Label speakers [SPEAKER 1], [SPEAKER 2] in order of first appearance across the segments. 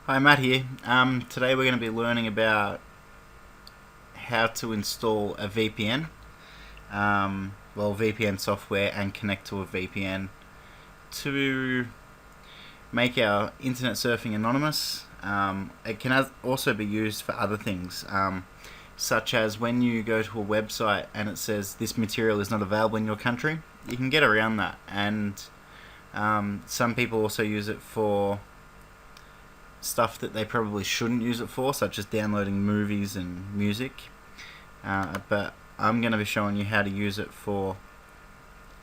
[SPEAKER 1] Hi, Matt here. Today we're going to be learning about how to install a VPN, VPN software, and connect to a VPN to make our internet surfing anonymous. It can also be used for other things, such as when you go to a website and it says this material is not available in your country. You can get around that, and some people also use it for stuff that they probably shouldn't use it for, such as downloading movies and music. But I'm going to be showing you how to use it for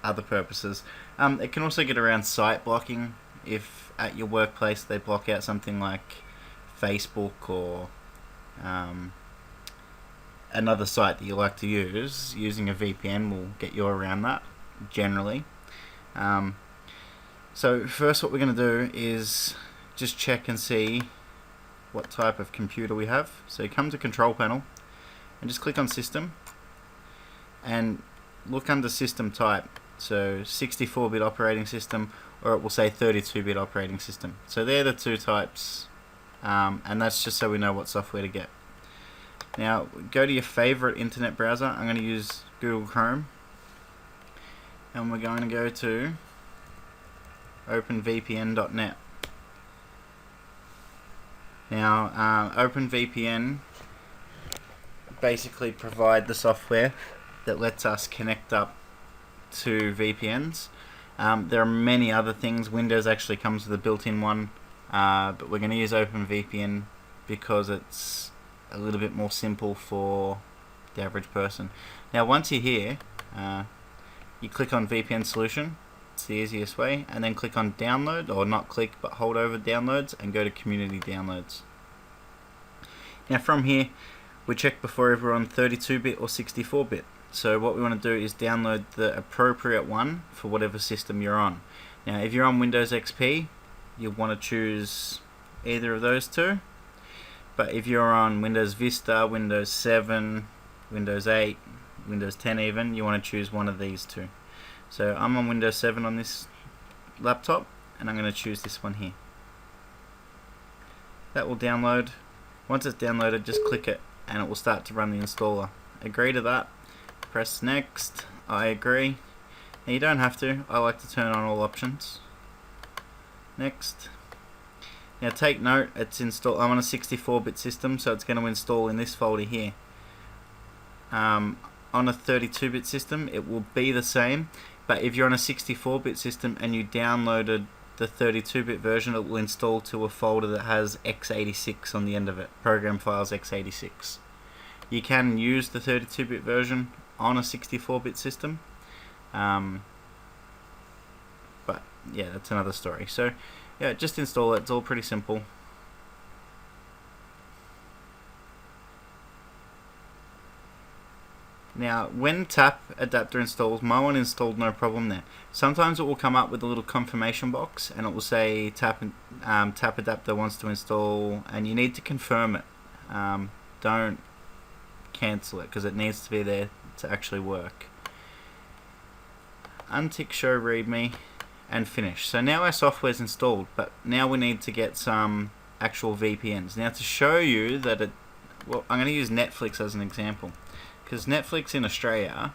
[SPEAKER 1] other purposes. It can also get around site blocking if at your workplace they block out something like Facebook or another site that you like to use. Using a VPN will get you around that generally. So first what we're going to do is just check and see what type of computer we have. So you come to Control Panel and just click on System and look under System Type. So 64-bit operating system, or it will say 32-bit operating system. So they're the two types, and that's just so we know what software to get. Now go to your favorite internet browser. I'm going to use Google Chrome, and we're going to go to openvpn.net. Now, OpenVPN basically provide the software that lets us connect up to VPNs. There are many other things. Windows actually comes with a built-in one, but we're going to use OpenVPN because it's a little bit more simple for the average person. Now, once you're here, you click on VPN solution. It's the easiest way, and then click on download, or not click but hold over downloads and go to community downloads. Now from here we check before if we're on 32-bit or 64-bit. So what we want to do is download the appropriate one for whatever system you're on. Now if you're on Windows XP, you'll want to choose either of those two, but if you're on Windows Vista, Windows 7, Windows 8, Windows 10 even, you want to choose one of these two. So I'm on Windows 7 on this laptop, and I'm going to choose this one here. That will download. Once it's downloaded, just click it and it will start to run the installer. Agree to that. Press next. I agree. Now you don't have to. I like to turn on all options. Next. Now take note, it's install. I'm on a 64-bit system, so it's going to install in this folder here. On a 32-bit system, it will be the same. But if you're on a 64-bit system and you downloaded the 32-bit version, it will install to a folder that has x86 on the end of it, program files x86. You can use the 32-bit version on a 64-bit system, but yeah, that's another story. So yeah, just install it. It's all pretty simple. Now, when tap adapter installs, my one installed no problem there. Sometimes it will come up with a little confirmation box and it will say tap adapter wants to install, and you need to confirm it. Don't cancel it because it needs to be there to actually work. Untick show readme and finish. So now our software is installed, but now we need to get some actual VPNs. Now to show you that I'm going to use Netflix as an example, because Netflix in Australia,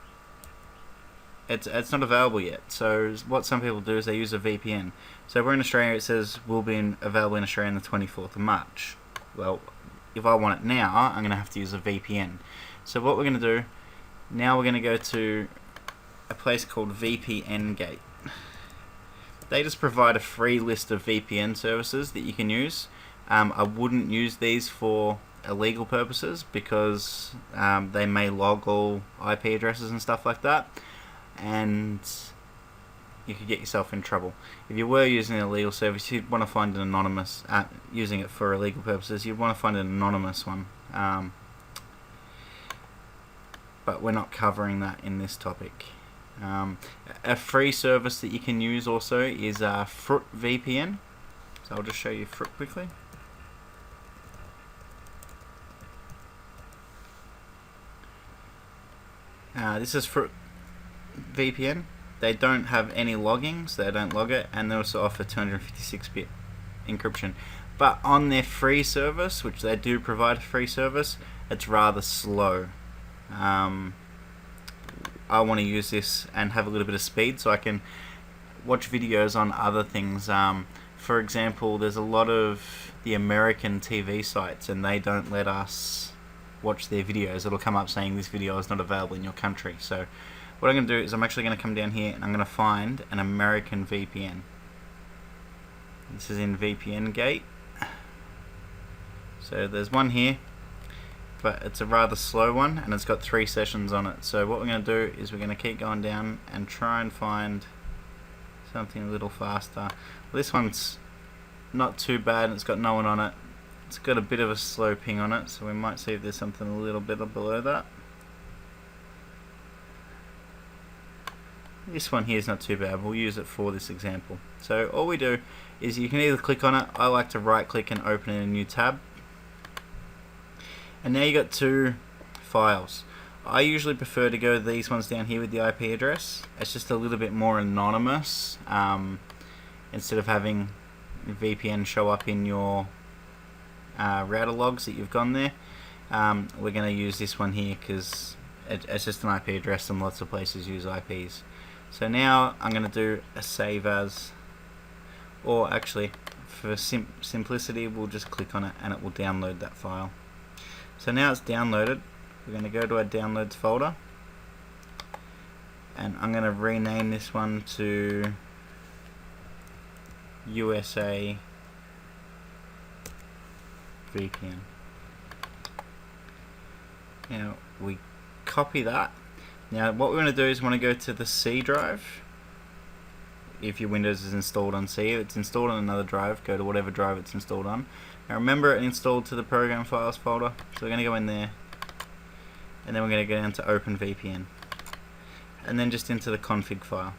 [SPEAKER 1] it's not available yet. So what some people do is they use a VPN. So we're in Australia, it says we'll be available in Australia on the 24th of March. Well, if I want it now, I'm going to have to use a VPN. So what we're going to do, now we're going to go to a place called VPN Gate. They just provide a free list of VPN services that you can use. I wouldn't use these for illegal purposes because they may log all IP addresses and stuff like that, and you could get yourself in trouble. If you were using an illegal service, you'd want to find an anonymous, using it for illegal purposes, you'd want to find an anonymous one, but we're not covering that in this topic. A free service that you can use also is Fruit VPN. So I'll just show you Fruit quickly. This is Fruit VPN. They don't have any logging, so they don't log it, and they also offer 256-bit encryption. But on their free service, which they do provide a free service, it's rather slow. I want to use this and have a little bit of speed so I can watch videos on other things. For example, there's a lot of the American TV sites and they don't let us watch their videos. It'll come up saying this video is not available in your country. So what I'm going to do is I'm actually going to come down here and I'm going to find an American VPN. This is in VPN Gate. So there's one here, but it's a rather slow one and it's got 3 sessions on it. So what we're going to do is we're going to keep going down and try and find something a little faster. Well, this one's not too bad and it's got no one on it. It's got a bit of a slow ping on it, so we might see if there's something a little bit below that. This one here is not too bad. We'll use it for this example. So all we do is you can either click on it. I like to right click and open in a new tab. And now you got 2 files. I usually prefer to go these ones down here with the IP address. It's just a little bit more anonymous, instead of having VPN show up in your router logs that you've gone there. We're going to use this one here because it's just an IP address and lots of places use IPs. So now I'm going to do a save as, or actually for simplicity we'll just click on it and it will download that file. So now it's downloaded. We're going to go to our downloads folder and I'm going to rename this one to USA VPN. Now we copy that. Now what we want to do is we want to go to the C drive. If your Windows is installed on C, if it's installed on another drive, go to whatever drive it's installed on. Now remember, it installed to the program files folder, so we're going to go in there and then we're going to go down to OpenVPN and then just into the config file.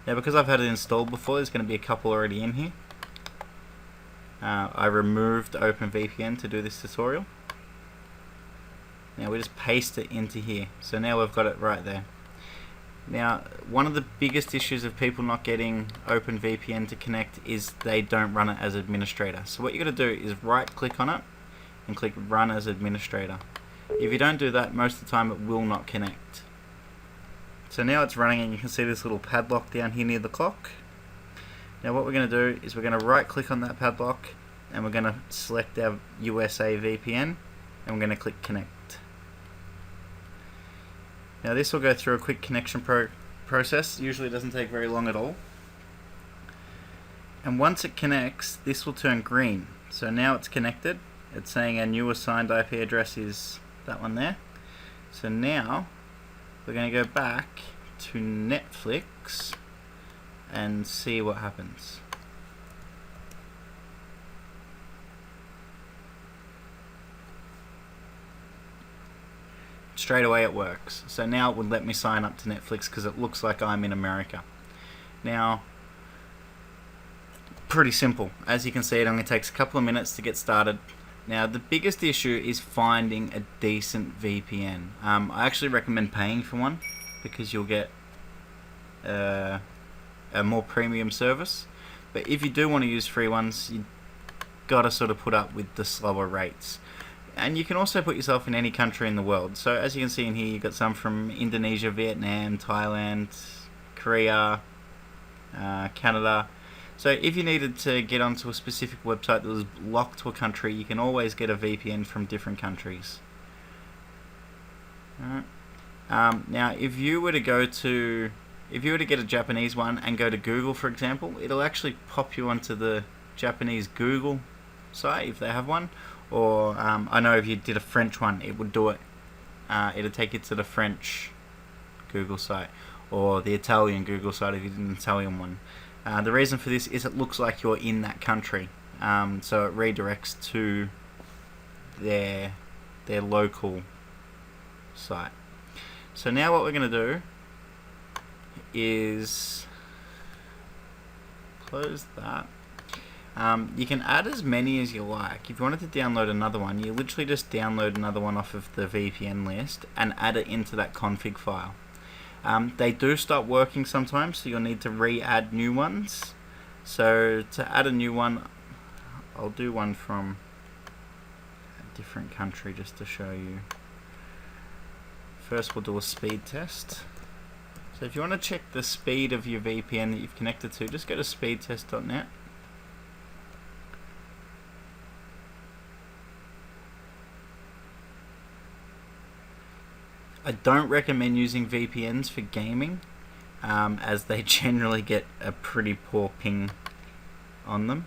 [SPEAKER 1] Now because I've had it installed before, there's going to be a couple already in here. I removed OpenVPN to do this tutorial. Now we just paste it into here. So now we've got it right there. Now one of the biggest issues of people not getting OpenVPN to connect is they don't run it as administrator. So what you got to do is right click on it and click run as administrator. If you don't do that, most of the time it will not connect. So now it's running and you can see this little padlock down here near the clock. Now what we're going to do is we're going to right click on that padlock and we're going to select our USA VPN and we're going to click connect. Now this will go through a quick connection process. Usually it doesn't take very long at all. And once it connects, this will turn green. So now it's connected. It's saying our new assigned IP address is that one there. So now we're going to go back to Netflix and see what happens. Straight away it works. So now it would let me sign up to Netflix because it looks like I'm in America. Now, pretty simple. As you can see, it only takes a couple of minutes to get started. Now the biggest issue is finding a decent VPN. I actually recommend paying for one because you'll get a more premium service. But if you do want to use free ones, you gotta sort of put up with the slower rates. And you can also put yourself in any country in the world. So as you can see in here, you've got some from Indonesia, Vietnam, Thailand, Korea, Canada. So if you needed to get onto a specific website that was locked to a country, you can always get a VPN from different countries. Alright. Now if you were to get a Japanese one and go to Google, for example, it'll actually pop you onto the Japanese Google site if they have one. Or I know if you did a French one, it would do it. It'll take you to the French Google site or the Italian Google site if you did an Italian one. The reason for this is it looks like you're in that country, so it redirects to their local site. So now what we're going to do is close that. You can add as many as you like. If you wanted to download another one, you literally just download another one off of the VPN list and add it into that config file. They do stop working sometimes, so you'll need to re-add new ones. So to add a new one, I'll do one from a different country just to show you. First we'll do a speed test. So if you want to check the speed of your VPN that you've connected to, just go to speedtest.net. I don't recommend using VPNs for gaming, as they generally get a pretty poor ping on them.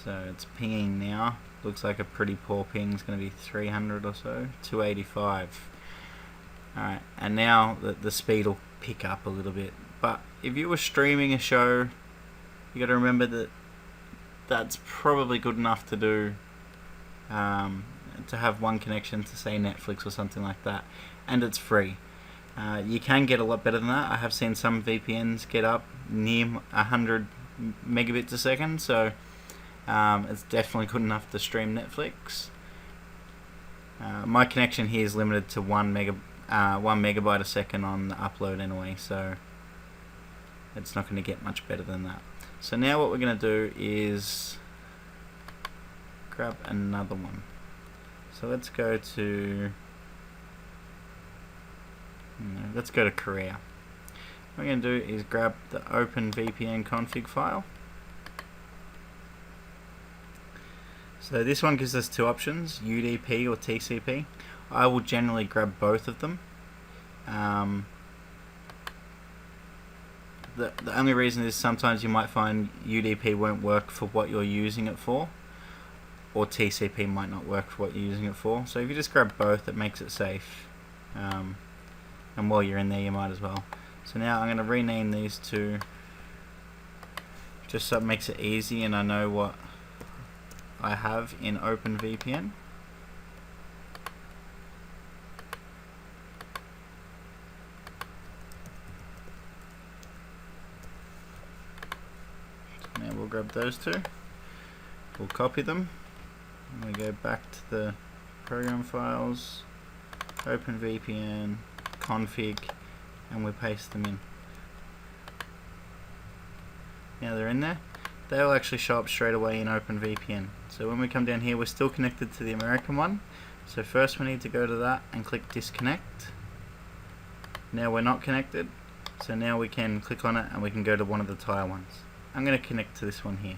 [SPEAKER 1] So it's pinging now. Looks like a pretty poor ping. It's going to be 300 or so, 285. Alright, and now the speed will pick up a little bit. But if you were streaming a show, you got to remember that that's probably good enough to do, to have one connection to say Netflix or something like that, and it's free. You can get a lot better than that. I have seen some VPNs get up near 100 megabits a second, so it's definitely good enough to stream Netflix. My connection here is limited to 1 megabyte a second on the upload anyway, so it's not going to get much better than that. So now what we're going to do is grab another one. So let's go to Korea. What we're going to do is grab the OpenVPN config file. So this one gives us two options, UDP or TCP. I will generally grab both of them. The only reason is sometimes you might find UDP won't work for what you're using it for, or TCP might not work for what you're using it for. So if you just grab both, it makes it safe. And while you're in there, you might as well. So now I'm going to rename these two, just so it makes it easy and I know what I have in OpenVPN. So now we'll grab those two, we'll copy them, and we go back to the program files, OpenVPN, config, and we paste them in. Now they're in there. They'll actually show up straight away in OpenVPN. So when we come down here, we're still connected to the American one. So first we need to go to that and click disconnect. Now we're not connected, so now we can click on it and we can go to one of the Thai ones. I'm going to connect to this one here.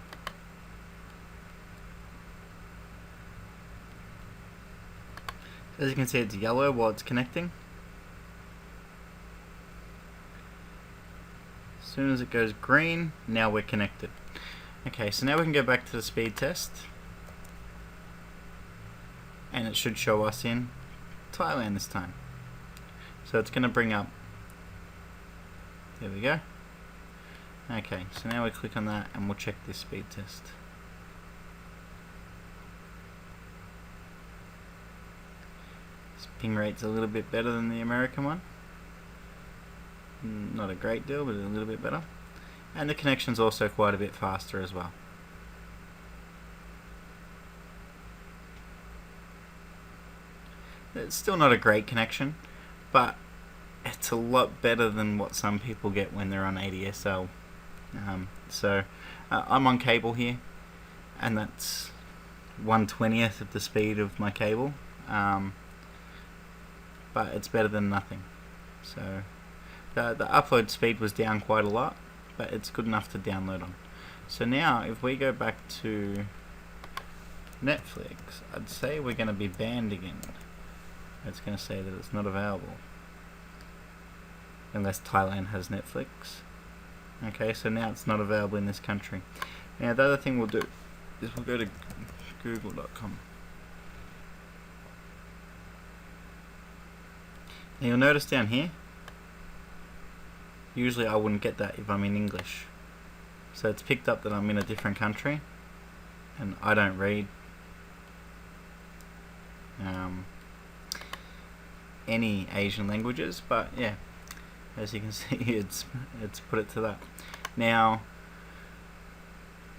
[SPEAKER 1] As you can see, it's yellow while it's connecting. As soon as it goes green, now we're connected. Okay, so now we can go back to the speed test, and it should show us in Thailand this time. So it's going to bring up, there we go. Okay, so now we click on that and we'll check this speed test. This ping rate's a little bit better than the American one. Not a great deal, but a little bit better. And the connection's also quite a bit faster as well. It's still not a great connection, but it's a lot better than what some people get when they're on ADSL. I'm on cable here, and that's 1/20th of the speed of my cable, but it's better than nothing. So the upload speed was down quite a lot, but it's good enough to download on. So now if we go back to Netflix, I'd say we're going to be banned again. It's going to say that it's not available unless Thailand has Netflix. Okay, so now it's not available in this country. Now the other thing we'll do is we'll go to google.com. Now you'll notice down here, usually I wouldn't get that if I'm in English. So it's picked up that I'm in a different country, and I don't read any Asian languages, but yeah, as you can see, it's put it to that. Now,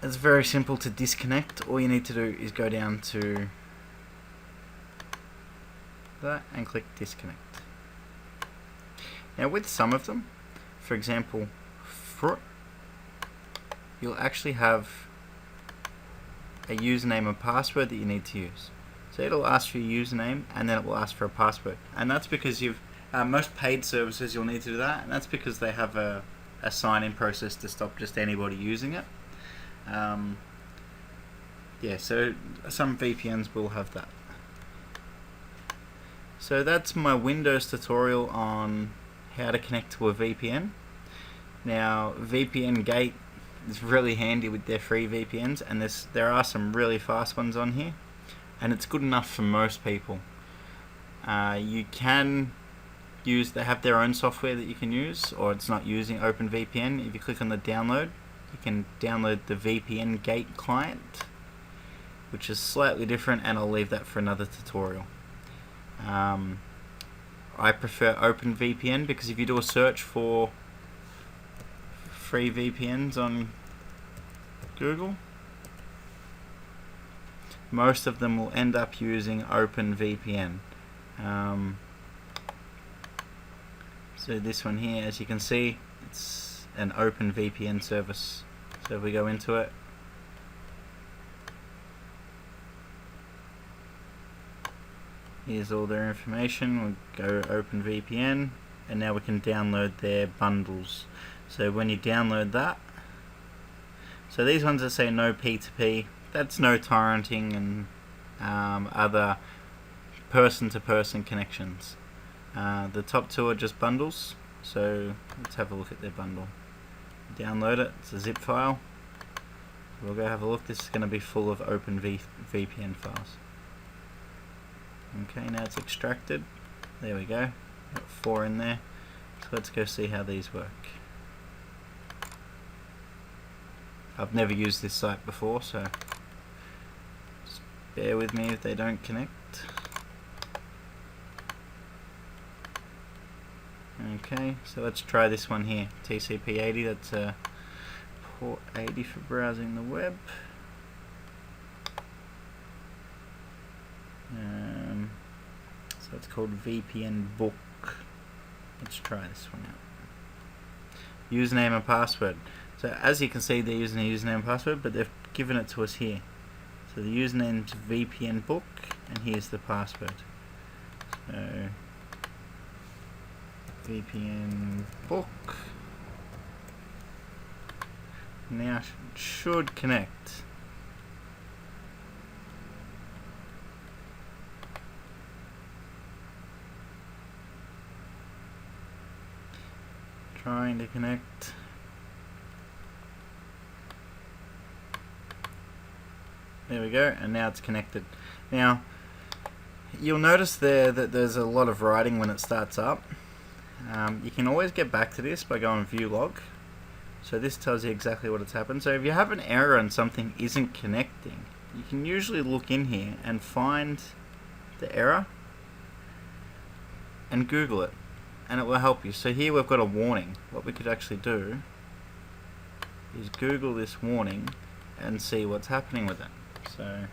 [SPEAKER 1] it's very simple to disconnect. All you need to do is go down to that and click disconnect. Now with some of them, for example, you'll actually have a username and password that you need to use. So it'll ask for your username and then it will ask for a password. And that's because most paid services you'll need to do that, and that's because they have a sign-in process to stop just anybody using it. Yeah, so some VPNs will have that. So that's my Windows tutorial on how to connect to a VPN. Now, VPN Gate is really handy with their free VPNs, and there are some really fast ones on here, and it's good enough for most people. You can they have their own software that you can use, or it's not using OpenVPN. If you click on the download, you can download the VPN Gate client, which is slightly different, and I'll leave that for another tutorial. I prefer OpenVPN because if you do a search for free VPNs on Google, most of them will end up using OpenVPN. So this one here, as you can see, it's an OpenVPN service. So if we go into it, here's all their information. We'll go OpenVPN, and now we can download their bundles. So when you download that, so these ones that say no P2P, that's no torrenting and other person-to-person connections. The top two are just bundles, so let's have a look at their bundle. Download it, it's a zip file. We'll go have a look. This is going to be full of OpenVPN files. Okay, now it's extracted. There we go. Got 4 in there. So let's go see how these work. I've never used this site before, so just bear with me if they don't connect. Okay, so let's try this one here. TCP80, that's port 80 for browsing the web. So it's called VPN Book. Let's try this one out. Username and password. So as you can see, they're using a username and password, but they've given it to us here. So the username's VPN Book, and here's the password. So VPN Book. Now it should connect. Trying to connect. There we go, and now it's connected. Now, you'll notice there that there's a lot of writing when it starts up. You can always get back to this by going view log. So this tells you exactly what has happened. So if you have an error and something isn't connecting, you can usually look in here and find the error and Google it, and it will help you. So here we've got a warning. What we could actually do is Google this warning and see what's happening with it. So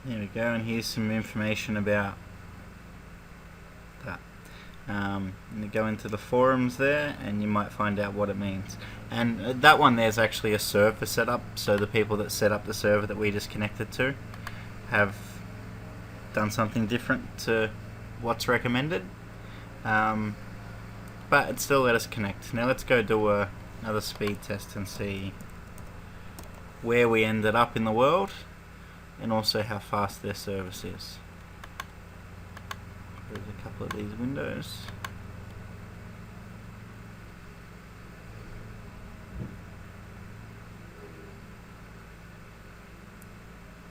[SPEAKER 1] there we go, and here's some information about that. You go into the forums there and you might find out what it means. And that one there's actually a server set up, so the people that set up the server that we just connected to have done something different to what's recommended. But it still let us connect. Now let's go do another speed test and see where we ended up in the world, and also how fast their service is. There's a couple of these windows.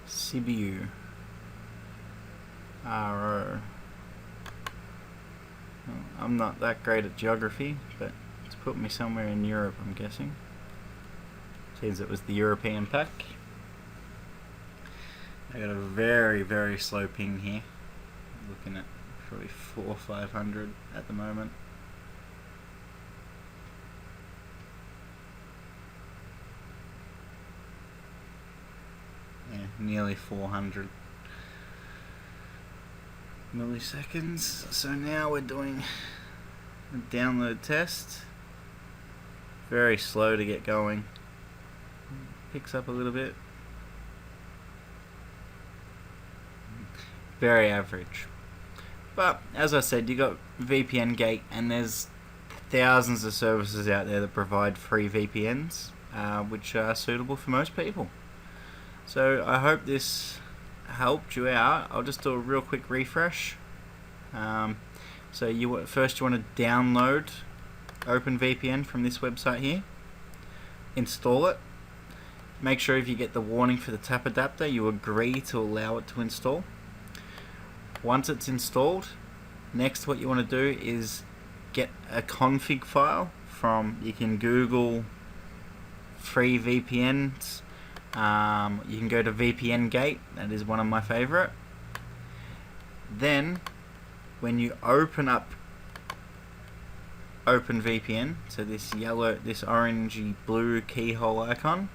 [SPEAKER 1] Sibiu. RO. Well, I'm not that great at geography, but it's put me somewhere in Europe, I'm guessing. Seems it was the European pack. I got a very, very slow ping here. I'm looking at probably 400 or 500 at the moment. nearly 400 milliseconds. So now we're doing a download test. Very slow to get going. Picks up a little bit. Very average. But as I said, you got VPN Gate, and there's thousands of services out there that provide free VPNs, which are suitable for most people. So I hope this helped you out. I'll just do a real quick refresh. So you want to download OpenVPN from this website here. Install it. Make sure if you get the warning for the tap adapter, you agree to allow it to install. Once it's installed, next what you want to do is get a config file from, you can Google free VPNs. You can go to VPN Gate, that is one of my favorite. Then when you open up OpenVPN, so this orangey blue keyhole icon,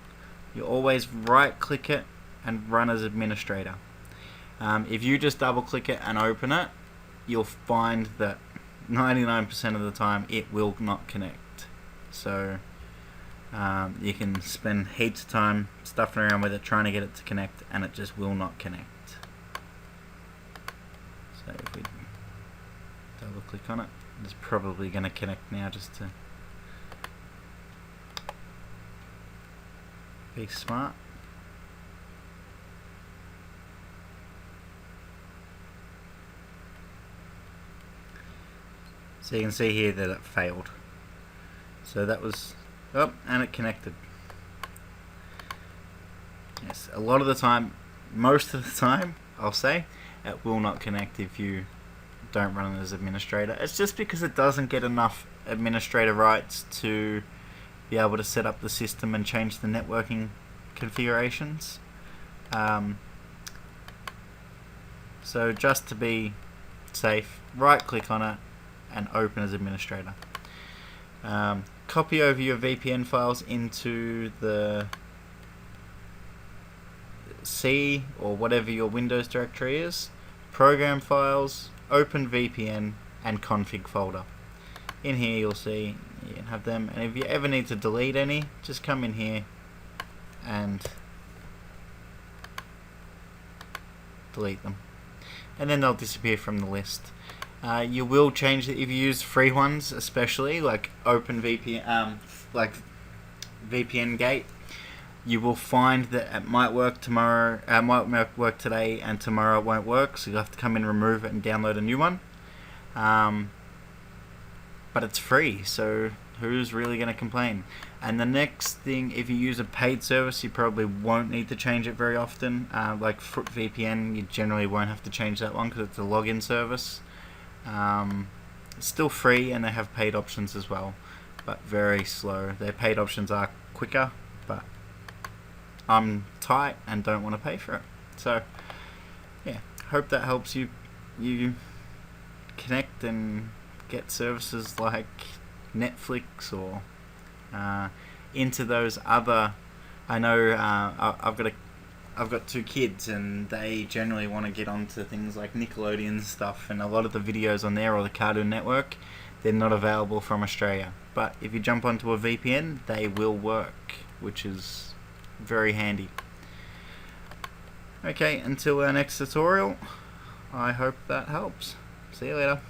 [SPEAKER 1] you always right click it and run as administrator. If you just double click it and open it, you'll find that 99% of the time it will not connect. So you can spend heaps of time stuffing around with it trying to get it to connect, and it just will not connect. So if we double click on it, it's probably going to connect now, just to be smart. So you can see here that it failed. So that was, and it connected. Yes, a lot of the time, most of the time, I'll say, it will not connect if you don't run it as administrator. It's just because it doesn't get enough administrator rights to be able to set up the system and change the networking configurations. So just to be safe, right click on it and open as administrator. Copy over your VPN files into the C or whatever your Windows directory is, program files, open VPN, and config folder. In here you'll see you can have them, and if you ever need to delete any, just come in here and delete them, and then they'll disappear from the list. You will change it if you use free ones, especially like OpenVPN, like VPN Gate. You will find that it might work tomorrow, might work today, and tomorrow it won't work. So you'll have to come in, remove it, and download a new one. But it's free, so who's really going to complain? And the next thing, if you use a paid service, you probably won't need to change it very often. Like VPN, you generally won't have to change that one because it's a login service. It's still free, and they have paid options as well, but very slow. Their paid options are quicker, but I'm tight and don't want to pay for it. So yeah, hope that helps you connect and get services like Netflix or into those other. I know I've got two kids, and they generally want to get onto things like Nickelodeon stuff, and a lot of the videos on there, or the Cartoon Network, they're not available from Australia. But if you jump onto a VPN, they will work, which is very handy. Okay, until our next tutorial, I hope that helps. See you later.